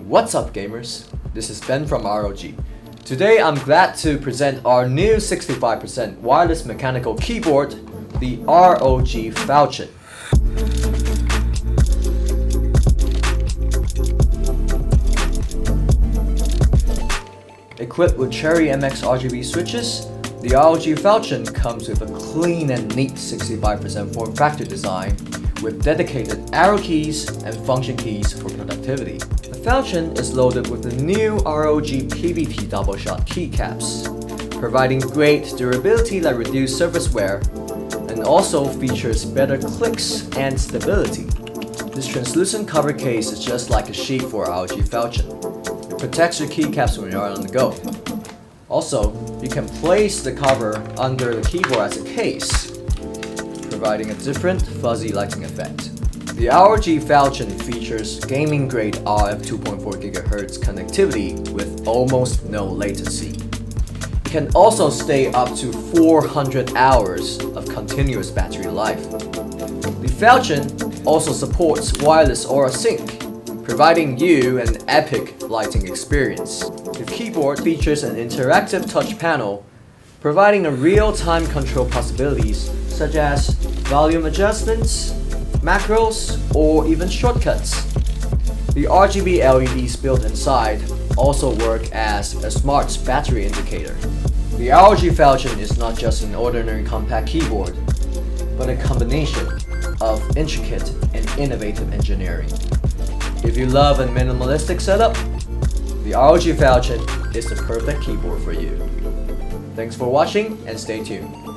What's up gamers? This is Ben from ROG. Today I'm glad to present our new 65% wireless mechanical keyboard, the ROG Falchion. Equipped with Cherry MX RGB switches, the ROG Falchion comes with a clean and neat 65% form factor design with dedicated arrow keys and function keys for productivity. The Falchion is loaded with the new ROG PVT Doubleshot Keycaps, providing great durability that reduces surface wear and also features better clicks and stability. This translucent cover case is just like a sheet for ROG Falchion. It protects your keycaps when you're on the go. Also, you can place the cover under the keyboard as a case, providing a different fuzzy lighting effect. The ROG Falchion features gaming-grade RF 2.4 GHz connectivity with almost no latency. It can also stay up to 400 hours of continuous battery life. The Falchion also supports wireless Aura Sync, providing you an epic lighting experience. The keyboard features an interactive touch panel, providing a real-time control possibilities such as volume adjustments, macros, or even shortcuts. The RGB LEDs built inside also work as a smart battery indicator. The ROG Falchion is not just an ordinary compact keyboard, but a combination of intricate and innovative engineering. If you love a minimalistic setup, the ROG Falchion is the perfect keyboard for you. Thanks for watching and stay tuned.